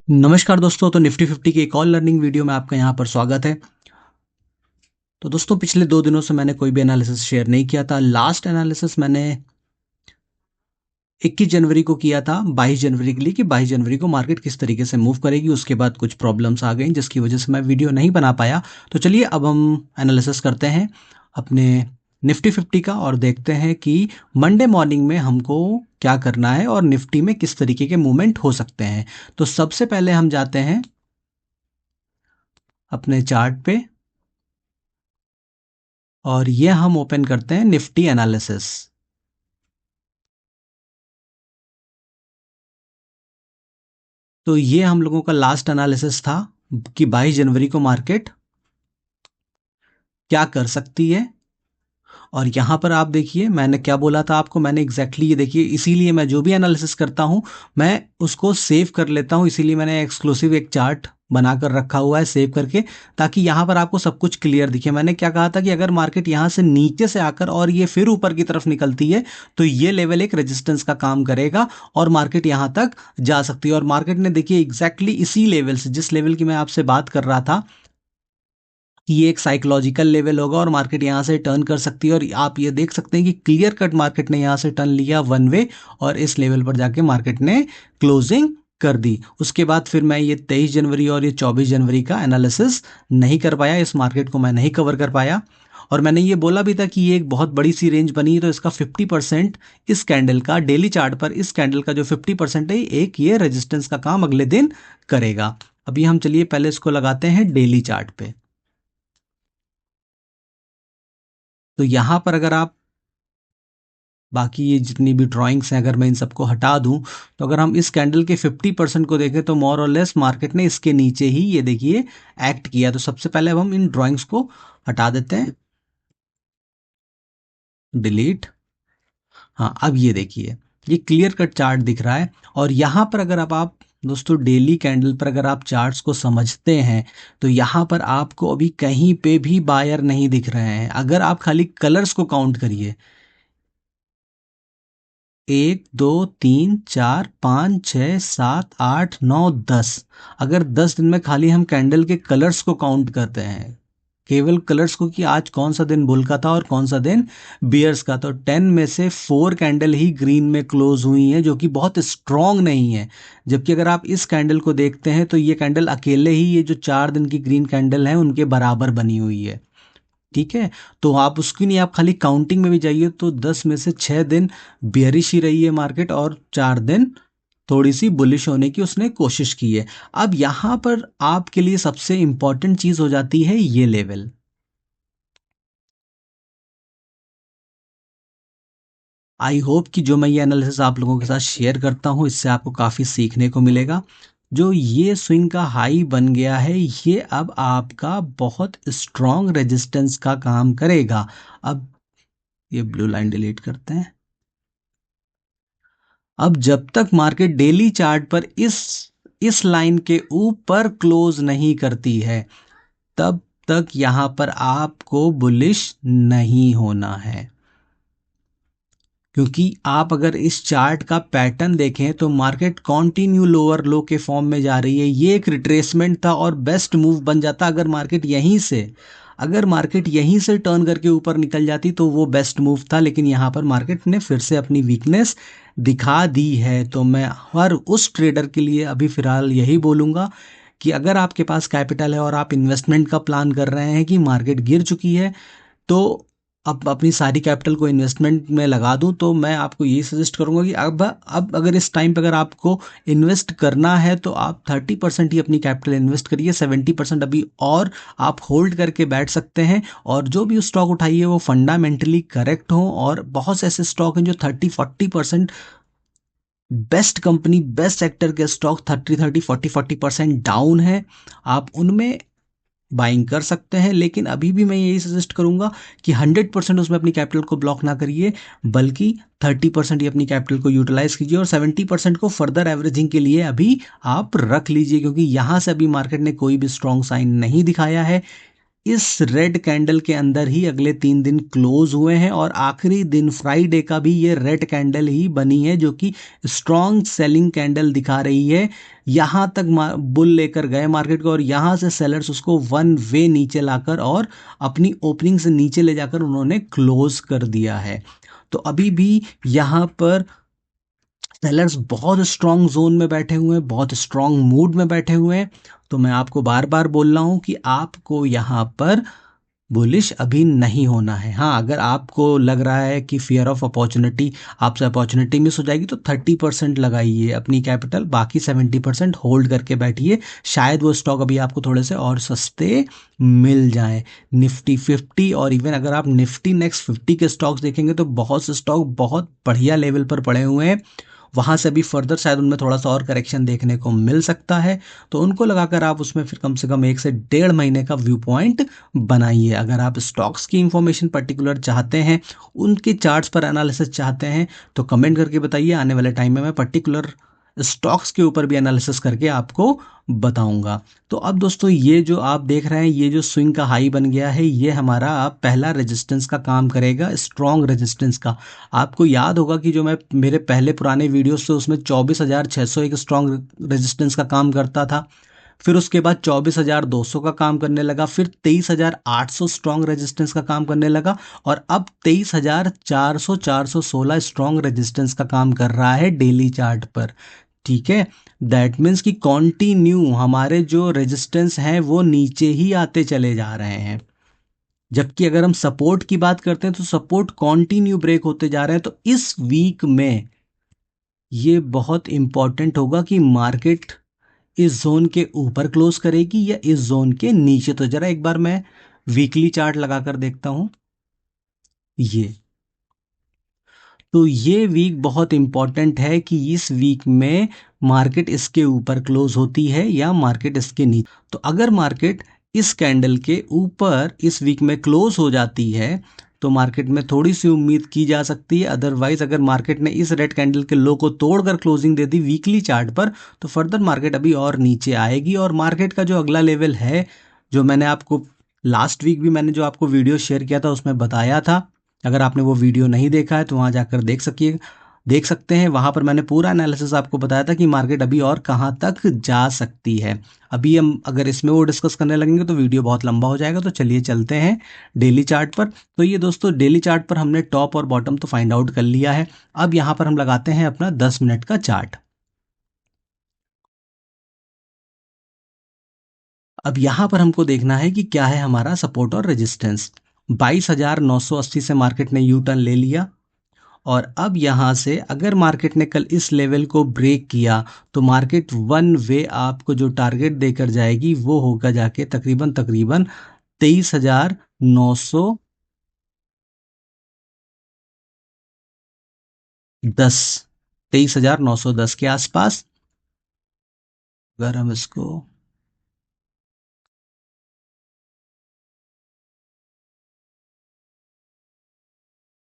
नमस्कार दोस्तों। तो निफ्टी 50 की एक और लर्निंग वीडियो में आपका यहाँ पर स्वागत है। तो दोस्तों पिछले 2 दिनों से मैंने कोई भी एनालिसिस शेयर नहीं किया था। लास्ट एनालिसिस मैंने 21 जनवरी को किया था, 22 जनवरी के लिए, कि 22 जनवरी को मार्केट किस तरीके से मूव करेगी। उसके बाद कुछ प्रॉब्लम्स आ गई जिसकी वजह से मैं वीडियो नहीं बना पाया। तो चलिए अब हम एनालिसिस करते हैं अपने निफ्टी 50 का और देखते हैं कि मंडे मॉर्निंग में हमको क्या करना है और निफ्टी में किस तरीके के मूवमेंट हो सकते हैं। तो सबसे पहले हम जाते हैं अपने चार्ट पे और ये हम ओपन करते हैं निफ्टी एनालिसिस। तो ये हम लोगों का लास्ट एनालिसिस था कि 22 जनवरी को मार्केट क्या कर सकती है। और यहाँ पर आप देखिए मैंने क्या बोला था आपको, मैंने एग्जैक्टली ये देखिए, इसीलिए मैं जो भी एनालिसिस करता हूँ मैं उसको सेव कर लेता हूँ। इसीलिए मैंने एक्सक्लूसिव एक चार्ट बनाकर रखा हुआ है सेव करके, ताकि यहाँ पर आपको सब कुछ क्लियर दिखे। मैंने क्या कहा था कि अगर मार्केट यहाँ से नीचे से आकर और ये फिर ऊपर की तरफ निकलती है तो ये लेवल एक रेजिस्टेंस का काम करेगा और मार्केट यहाँ तक जा सकती है। और मार्केट ने देखिए एग्जैक्टली इसी लेवल से, जिस लेवल की मैं आपसे बात कर रहा था, ये एक साइकोलॉजिकल लेवल होगा और मार्केट यहाँ से टर्न कर सकती है। और आप ये देख सकते हैं कि क्लियर कट मार्केट ने यहाँ से टर्न लिया वन वे और इस लेवल पर जाके मार्केट ने क्लोजिंग कर दी। उसके बाद फिर मैं ये 23 जनवरी और ये 24 जनवरी का एनालिसिस नहीं कर पाया, इस मार्केट को मैं नहीं कवर कर पाया। और मैंने ये बोला भी था कि ये एक बहुत बड़ी सी रेंज बनी है, तो इसका 50% इस कैंडल का डेली चार्ट पर, इस कैंडल का जो 50% है एक ये रेजिस्टेंस का काम अगले दिन करेगा। अभी हम चलिए पहले इसको लगाते हैं डेली चार्ट पे। तो यहाँ पर अगर आप बाकी ये जितनी भी ड्राइंग्स हैं अगर मैं इन सबको हटा दूं, तो अगर हम इस कैंडल के 50% को देखें तो मोर और लेस मार्केट ने इसके नीचे ही ये देखिए एक्ट किया। तो सबसे पहले अब हम इन ड्राइंग्स को हटा देते हैं, डिलीट। हाँ, अब ये देखिए ये क्लियर कट चार्ट दिख रहा है। और यहाँ पर अगर अब आप दोस्तों डेली कैंडल पर अगर आप चार्ट्स को समझते हैं तो यहाँ पर आपको अभी कहीं पे भी बायर नहीं दिख रहे हैं। अगर आप खाली कलर्स को काउंट करिए, 1 2 3 4 5 6 7 8 9 10, अगर 10 दिन में खाली हम कैंडल के कलर्स को काउंट करते हैं, केवल कलर्स को, कि आज कौन सा दिन बुल का था और कौन सा दिन बियर्स का, तो 10 में से 4 कैंडल ही ग्रीन में क्लोज हुई हैं, जो कि बहुत स्ट्रांग नहीं है। जबकि अगर आप इस कैंडल को देखते हैं तो ये कैंडल अकेले ही ये जो 4 दिन की ग्रीन कैंडल है उनके बराबर बनी हुई है। ठीक है, तो आप उसकी नहीं, आप खाली काउंटिंग में भी जाइए तो 10 में से 6 दिन बेयरिश ही रही है मार्केट और 4 दिन थोड़ी सी बुलिश होने की उसने कोशिश की है। अब यहां पर आपके लिए सबसे इंपॉर्टेंट चीज हो जाती है ये लेवल। आई होप कि जो मैं ये एनालिसिस आप लोगों के साथ शेयर करता हूं इससे आपको काफ़ी सीखने को मिलेगा। जो ये स्विंग का हाई बन गया है ये अब आपका बहुत स्ट्रॉन्ग रेजिस्टेंस का काम करेगा। अब ये ब्लू लाइन डिलीट करते हैं। अब जब तक मार्केट डेली चार्ट पर इस लाइन के ऊपर क्लोज नहीं करती है तब तक यहां पर आपको बुलिश नहीं होना है। क्योंकि आप अगर इस चार्ट का पैटर्न देखें तो मार्केट कॉन्टिन्यू लोअर लो के फॉर्म में जा रही है। ये एक रिट्रेसमेंट था और बेस्ट मूव बन जाता अगर मार्केट यहीं से टर्न करके ऊपर निकल जाती तो वो बेस्ट मूव था। लेकिन यहाँ पर मार्केट ने फिर से अपनी वीकनेस दिखा दी है। तो मैं हर उस ट्रेडर के लिए अभी फ़िलहाल यही बोलूँगा कि अगर आपके पास कैपिटल है और आप इन्वेस्टमेंट का प्लान कर रहे हैं कि मार्केट गिर चुकी है तो अब अपनी सारी कैपिटल को इन्वेस्टमेंट में लगा दूं, तो मैं आपको यही सजेस्ट करूंगा कि अब अगर इस टाइम पे अगर आपको इन्वेस्ट करना है तो आप 30% ही अपनी कैपिटल इन्वेस्ट करिए, 70% अभी और आप होल्ड करके बैठ सकते हैं। और जो भी स्टॉक उठाइए वो फंडामेंटली करेक्ट हो। और बहुत से ऐसे स्टॉक हैं जो 30-40% बेस्ट कंपनी, बेस्ट सेक्टर के स्टॉक 30-40% डाउन है, आप उनमें बाइंग कर सकते हैं। लेकिन अभी भी मैं यही सजेस्ट करूंगा कि 100% उसमें अपनी कैपिटल को ब्लॉक ना करिए, बल्कि 30% ही अपनी कैपिटल को यूटिलाइज कीजिए और 70% को फर्दर एवरेजिंग के लिए अभी आप रख लीजिए। क्योंकि यहाँ से अभी मार्केट ने कोई भी स्ट्रॉन्ग साइन नहीं दिखाया है। इस रेड कैंडल के अंदर ही अगले 3 दिन क्लोज हुए हैं और आखिरी दिन फ्राइडे का भी ये रेड कैंडल ही बनी है जो कि स्ट्रॉन्ग सेलिंग कैंडल दिखा रही है। यहाँ तक बुल लेकर गए मार्केट को और यहाँ से सेलर्स उसको वन वे नीचे लाकर और अपनी ओपनिंग से नीचे ले जाकर उन्होंने क्लोज कर दिया है। तो अभी भी यहाँ पर सेलर्स बहुत स्ट्रांग जोन में बैठे हुए हैं, बहुत स्ट्रांग मूड में बैठे हुए हैं। तो मैं आपको बार बार बोल रहा हूं कि आपको यहाँ पर बुलिश अभी नहीं होना है। हाँ, अगर आपको लग रहा है कि फियर ऑफ अपॉर्चुनिटी, आपसे अपॉर्चुनिटी मिस हो जाएगी, तो 30% लगाइए अपनी कैपिटल, बाकी 70% होल्ड करके बैठिए। शायद वो स्टॉक अभी आपको थोड़े से और सस्ते मिल जाए। निफ्टी 50 और इवन अगर आप निफ्टी नेक्स्ट 50 के स्टॉक्स देखेंगे तो बहुत से स्टॉक बहुत बढ़िया लेवल पर पड़े हुए हैं। वहाँ से अभी फर्दर शायद उनमें थोड़ा सा और करेक्शन देखने को मिल सकता है। तो उनको लगाकर आप उसमें फिर कम से कम 1 से 1.5 महीने का व्यू पॉइंट बनाइए। अगर आप स्टॉक्स की इंफॉर्मेशन पर्टिकुलर चाहते हैं, उनके चार्ट्स पर एनालिसिस चाहते हैं, तो कमेंट करके बताइए। आने वाले टाइम में मैं पर्टिकुलर स्टॉक्स के ऊपर भी एनालिसिस करके आपको बताऊंगा। तो अब दोस्तों ये जो आप देख रहे हैं, ये जो स्विंग का हाई बन गया है, ये हमारा अब पहला रेजिस्टेंस का काम करेगा, स्ट्रॉन्ग रेजिस्टेंस का। आपको याद होगा कि जो मैं मेरे पहले पुराने वीडियोस थे उसमें 24,600 एक स्ट्रॉन्ग रेजिस्टेंस का काम करता था। फिर उसके बाद 24,200 का काम करने लगा, फिर 23,800 स्ट्रॉन्ग रेजिस्टेंस का काम करने लगा और अब 23,400 416 स्ट्रॉन्ग रेजिस्टेंस का काम कर रहा है डेली चार्ट पर। ठीक है, दैट मीन्स कि कॉन्टिन्यू हमारे जो रेजिस्टेंस हैं वो नीचे ही आते चले जा रहे हैं। जबकि अगर हम सपोर्ट की बात करते हैं तो सपोर्ट कॉन्टिन्यू ब्रेक होते जा रहे हैं। तो इस वीक में ये बहुत इंपॉर्टेंट होगा कि मार्केट इस जोन के ऊपर क्लोज करेगी या इस जोन के नीचे। तो जरा एक बार मैं वीकली चार्ट लगाकर देखता हूं। ये वीक बहुत इंपॉर्टेंट है कि इस वीक में मार्केट इसके ऊपर क्लोज होती है या मार्केट इसके नीचे। तो अगर मार्केट इस कैंडल के ऊपर इस वीक में क्लोज हो जाती है तो मार्केट में थोड़ी सी उम्मीद की जा सकती है। अदरवाइज अगर मार्केट ने इस रेड कैंडल के लो को तोड़कर क्लोजिंग दे दी वीकली चार्ट पर तो फर्दर मार्केट अभी और नीचे आएगी। और मार्केट का जो अगला लेवल है, जो मैंने आपको लास्ट वीक भी मैंने जो आपको वीडियो शेयर किया था उसमें बताया था, अगर आपने वो वीडियो नहीं देखा है तो वहाँ जाकर देख सकते हैं। वहाँ पर मैंने पूरा एनालिसिस आपको बताया था कि मार्केट अभी और कहाँ तक जा सकती है। अभी हम अगर इसमें वो डिस्कस करने लगेंगे तो वीडियो बहुत लंबा हो जाएगा। तो चलिए चलते हैं डेली चार्ट पर। तो ये दोस्तों डेली चार्ट पर हमने टॉप और बॉटम तो फाइंड आउट कर लिया है। अब यहाँ पर हम लगाते हैं अपना 10 मिनट का चार्ट। अब यहाँ पर हमको देखना है कि क्या है हमारा सपोर्ट और रेजिस्टेंस। 22,980 से मार्केट ने यू टर्न ले लिया और अब यहाँ से अगर मार्केट ने कल इस लेवल को ब्रेक किया तो मार्केट वन वे आपको जो टारगेट देकर जाएगी वो होगा जाके तकरीबन 23,910 23,910 के आसपास। अगर हम इसको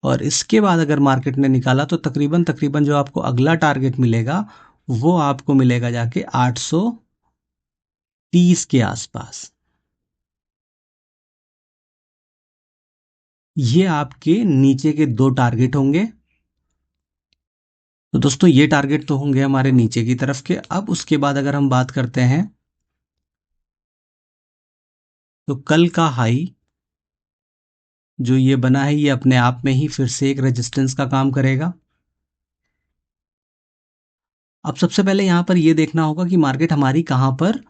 और इसके बाद अगर मार्केट ने निकाला तो तकरीबन तकरीबन जो आपको अगला टारगेट मिलेगा वो आपको मिलेगा जाके 830 के आसपास। ये आपके नीचे के 2 टारगेट होंगे। तो दोस्तों ये टारगेट तो होंगे हमारे नीचे की तरफ के। अब उसके बाद अगर हम बात करते हैं तो कल का हाई जो ये बना है ये अपने आप में ही फिर से एक रेजिस्टेंस का काम करेगा। अब सबसे पहले यहाँ पर ये देखना होगा कि मार्केट हमारी कहाँ पर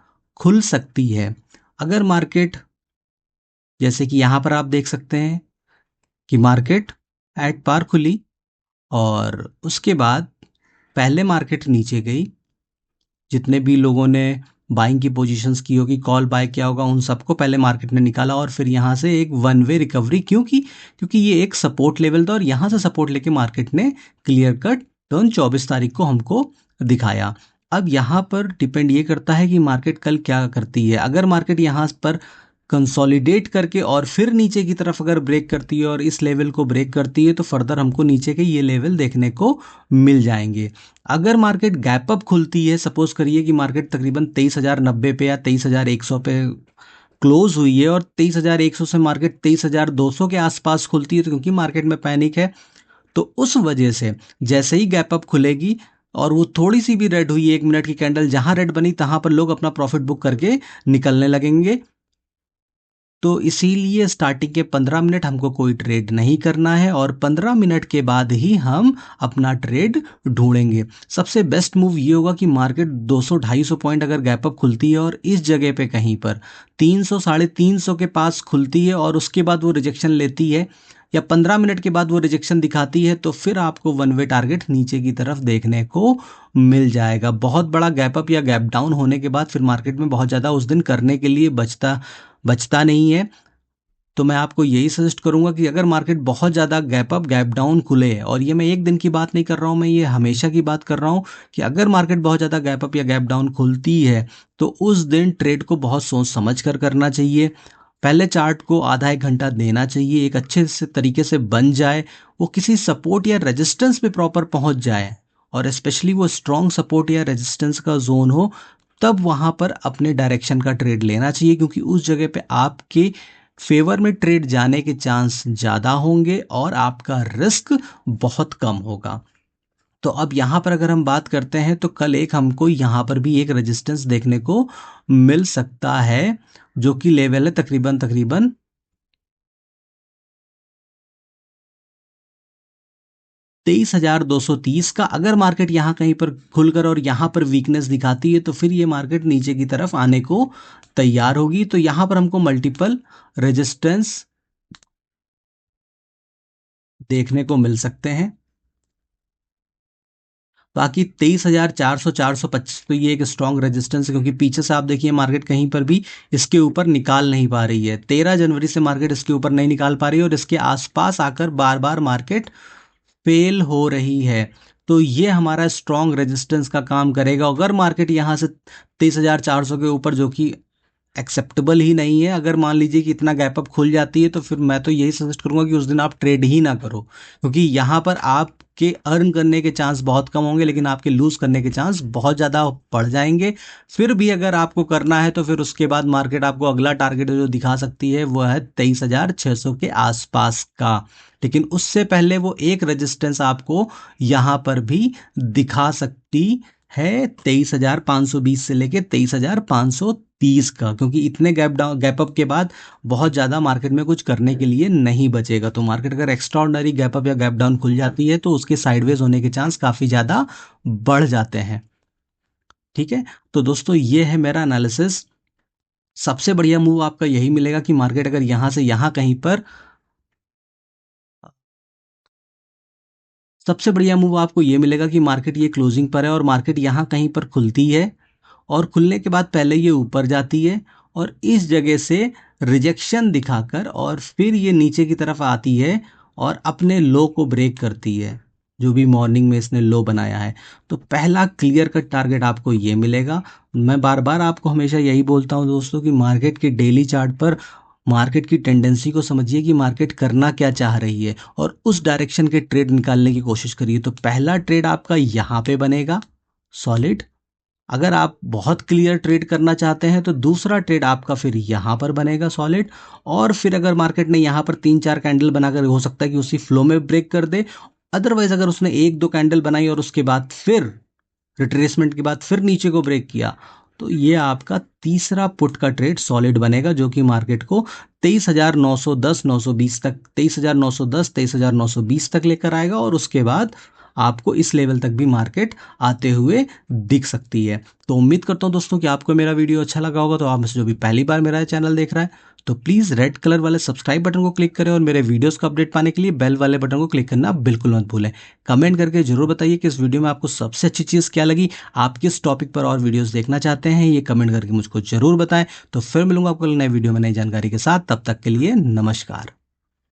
खुल सकती है। अगर मार्केट जैसे कि यहाँ पर आप देख सकते हैं कि मार्केट एट पार खुली और उसके बाद पहले मार्केट नीचे गई। जितने भी लोगों ने बाइंग की पोजीशंस की होगी, कॉल बाय किया होगा, उन सबको पहले मार्केट ने निकाला और फिर यहाँ से एक वन वे रिकवरी, क्योंकि ये एक सपोर्ट लेवल था और यहाँ से सपोर्ट लेके मार्केट ने क्लियर कट टर्न 24 तारीख को हमको दिखाया। अब यहाँ पर डिपेंड ये करता है कि मार्केट कल क्या करती है। अगर मार्केट यहाँ पर कंसोलिडेट करके और फिर नीचे की तरफ अगर ब्रेक करती है और इस लेवल को ब्रेक करती है तो फर्दर हमको नीचे के ये लेवल देखने को मिल जाएंगे। अगर मार्केट गैप अप खुलती है, सपोज करिए कि मार्केट तकरीबन 23,090 पे या 23,100 पे क्लोज हुई है और 23,100 से मार्केट 23,200 के आसपास खुलती है, तो क्योंकि मार्केट में पैनिक है, तो उस वजह से जैसे ही गैप अप खुलेगी और वो थोड़ी सी भी रेड हुई, 1 मिनट की कैंडल जहां रेड बनी तहां पर लोग अपना प्रॉफिट बुक करके निकलने लगेंगे। तो इसीलिए स्टार्टिंग के 15 मिनट हमको कोई ट्रेड नहीं करना है और 15 मिनट के बाद ही हम अपना ट्रेड ढूंढेंगे। सबसे बेस्ट मूव ये होगा कि मार्केट 200-250 पॉइंट अगर गैप अप खुलती है और इस जगह पे कहीं पर 300 350 के पास खुलती है और उसके बाद वो रिजेक्शन लेती है या 15 मिनट के बाद वो रिजेक्शन दिखाती है, तो फिर आपको वन वे टारगेट नीचे की तरफ देखने को मिल जाएगा। बहुत बड़ा गैप अप या गैप डाउन होने के बाद फिर मार्केट में बहुत ज़्यादा उस दिन करने के लिए बचता नहीं है। तो मैं आपको यही सजेस्ट करूंगा कि अगर मार्केट बहुत ज़्यादा गैप अप गैप डाउन खुले, और ये मैं एक दिन की बात नहीं कर रहा हूँ, मैं ये हमेशा की बात कर रहा हूँ कि अगर मार्केट बहुत ज़्यादा गैप अप या गैप डाउन खुलती है तो उस दिन ट्रेड को बहुत सोच समझ कर करना चाहिए। पहले चार्ट को आधा एक घंटा देना चाहिए, एक अच्छे से तरीके से बन जाए, वो किसी सपोर्ट या रेजिस्टेंस पे प्रॉपर पहुंच जाए और स्पेशली वो स्ट्रॉन्ग सपोर्ट या रेजिस्टेंस का जोन हो, तब वहां पर अपने डायरेक्शन का ट्रेड लेना चाहिए, क्योंकि उस जगह पे आपके फेवर में ट्रेड जाने के चांस ज़्यादा होंगे और आपका रिस्क बहुत कम होगा। तो अब यहाँ पर अगर हम बात करते हैं तो कल एक हमको यहाँ पर भी एक रेजिस्टेंस देखने को मिल सकता है, जो कि लेवल है तकरीबन 23,230 का। अगर मार्केट यहाँ कहीं पर खुलकर और यहाँ पर वीकनेस दिखाती है तो फिर ये मार्केट नीचे की तरफ आने को तैयार होगी। तो यहाँ पर हमको मल्टीपल रेजिस्टेंस देखने को मिल सकते हैं। बाकी 23,400 425 तो ये एक स्ट्रॉन्ग रेजिस्टेंस है, क्योंकि पीछे से आप देखिए मार्केट कहीं पर भी इसके ऊपर निकाल नहीं पा रही है। 13 जनवरी से मार्केट इसके ऊपर नहीं निकाल पा रही है और इसके आसपास आकर बार बार मार्केट फेल हो रही है। तो ये हमारा स्ट्रॉन्ग रेजिस्टेंस का काम करेगा। अगर मार्केट यहाँ से 23,400 के ऊपर, जो कि एक्सेप्टेबल ही नहीं है, अगर मान लीजिए कि इतना गैप अप खुल जाती है, तो फिर मैं तो यही सजेस्ट करूंगा कि उस दिन आप ट्रेड ही ना करो, क्योंकि यहाँ पर आपके अर्न करने के चांस बहुत कम होंगे लेकिन आपके लूज करने के चांस बहुत ज़्यादा बढ़ जाएंगे। फिर भी अगर आपको करना है तो फिर उसके बाद मार्केट आपको अगला टारगेट जो दिखा सकती है वो है 23,600 के आसपास का, लेकिन उससे पहले वो एक रेजिस्टेंस आपको यहाँ पर भी दिखा सकती है 23,520 से लेके 23,530 का, क्योंकि इतने गैप अप के बाद बहुत ज़्यादा मार्केट में कुछ करने के लिए नहीं बचेगा। तो मार्केट अगर एक्स्ट्रा ऑर्डिनरी गैप अप या गैप डाउन खुल जाती है तो उसके साइडवेज होने के चांस काफ़ी ज़्यादा बढ़ जाते हैं। ठीक है, तो दोस्तों ये है मेरा एनालिसिस। सबसे बढ़िया मूव आपका यही मिलेगा कि मार्केट अगर यहाँ से यहाँ कहीं पर, सबसे बढ़िया मूव आपको ये मिलेगा कि मार्केट ये क्लोजिंग पर है और मार्केट यहाँ कहीं पर खुलती है और खुलने के बाद पहले ये ऊपर जाती है और इस जगह से रिजेक्शन दिखाकर और फिर ये नीचे की तरफ आती है और अपने लो को ब्रेक करती है, जो भी मॉर्निंग में इसने लो बनाया है। तो पहला क्लियर कट टारगेट आपको ये मिलेगा। मैं बार बार आपको हमेशा यही बोलता हूँ दोस्तों कि मार्केट के डेली चार्ट पर मार्केट की टेंडेंसी को समझिए कि मार्केट करना क्या चाह रही है और उस डायरेक्शन के ट्रेड निकालने की कोशिश करिए। तो पहला ट्रेड आपका यहाँ पे बनेगा सॉलिड। अगर आप बहुत क्लियर ट्रेड करना चाहते हैं तो दूसरा ट्रेड आपका फिर यहाँ पर बनेगा सॉलिड। और फिर अगर मार्केट ने यहाँ पर 3-4 कैंडल बनाकर, हो सकता है कि उसी फ्लो में ब्रेक कर दे। अदरवाइज अगर उसने 1-2 कैंडल बनाई और उसके बाद फिर रिट्रेसमेंट के बाद फिर नीचे को ब्रेक किया, तो ये आपका तीसरा पुट का ट्रेड सॉलिड बनेगा, जो कि मार्केट को 23,910 920 तक, 23,910 23,920 तक लेकर आएगा और उसके बाद आपको इस लेवल तक भी मार्केट आते हुए दिख सकती है। तो उम्मीद करता हूं दोस्तों कि आपको मेरा वीडियो अच्छा लगा होगा। तो आप में से जो भी पहली बार मेरा चैनल देख रहा है तो प्लीज़ रेड कलर वाले सब्सक्राइब बटन को क्लिक करें और मेरे वीडियोस का अपडेट पाने के लिए बेल वाले बटन को क्लिक करना बिल्कुल मत भूलें। कमेंट करके जरूर बताइए कि इस वीडियो में आपको सबसे अच्छी चीज़ क्या लगी, आप किस टॉपिक पर और वीडियोस देखना चाहते हैं, ये कमेंट करके मुझको जरूर बताएं। तो फिर मिलूंगा आपको नए वीडियो में नई जानकारी के साथ। तब तक के लिए नमस्कार।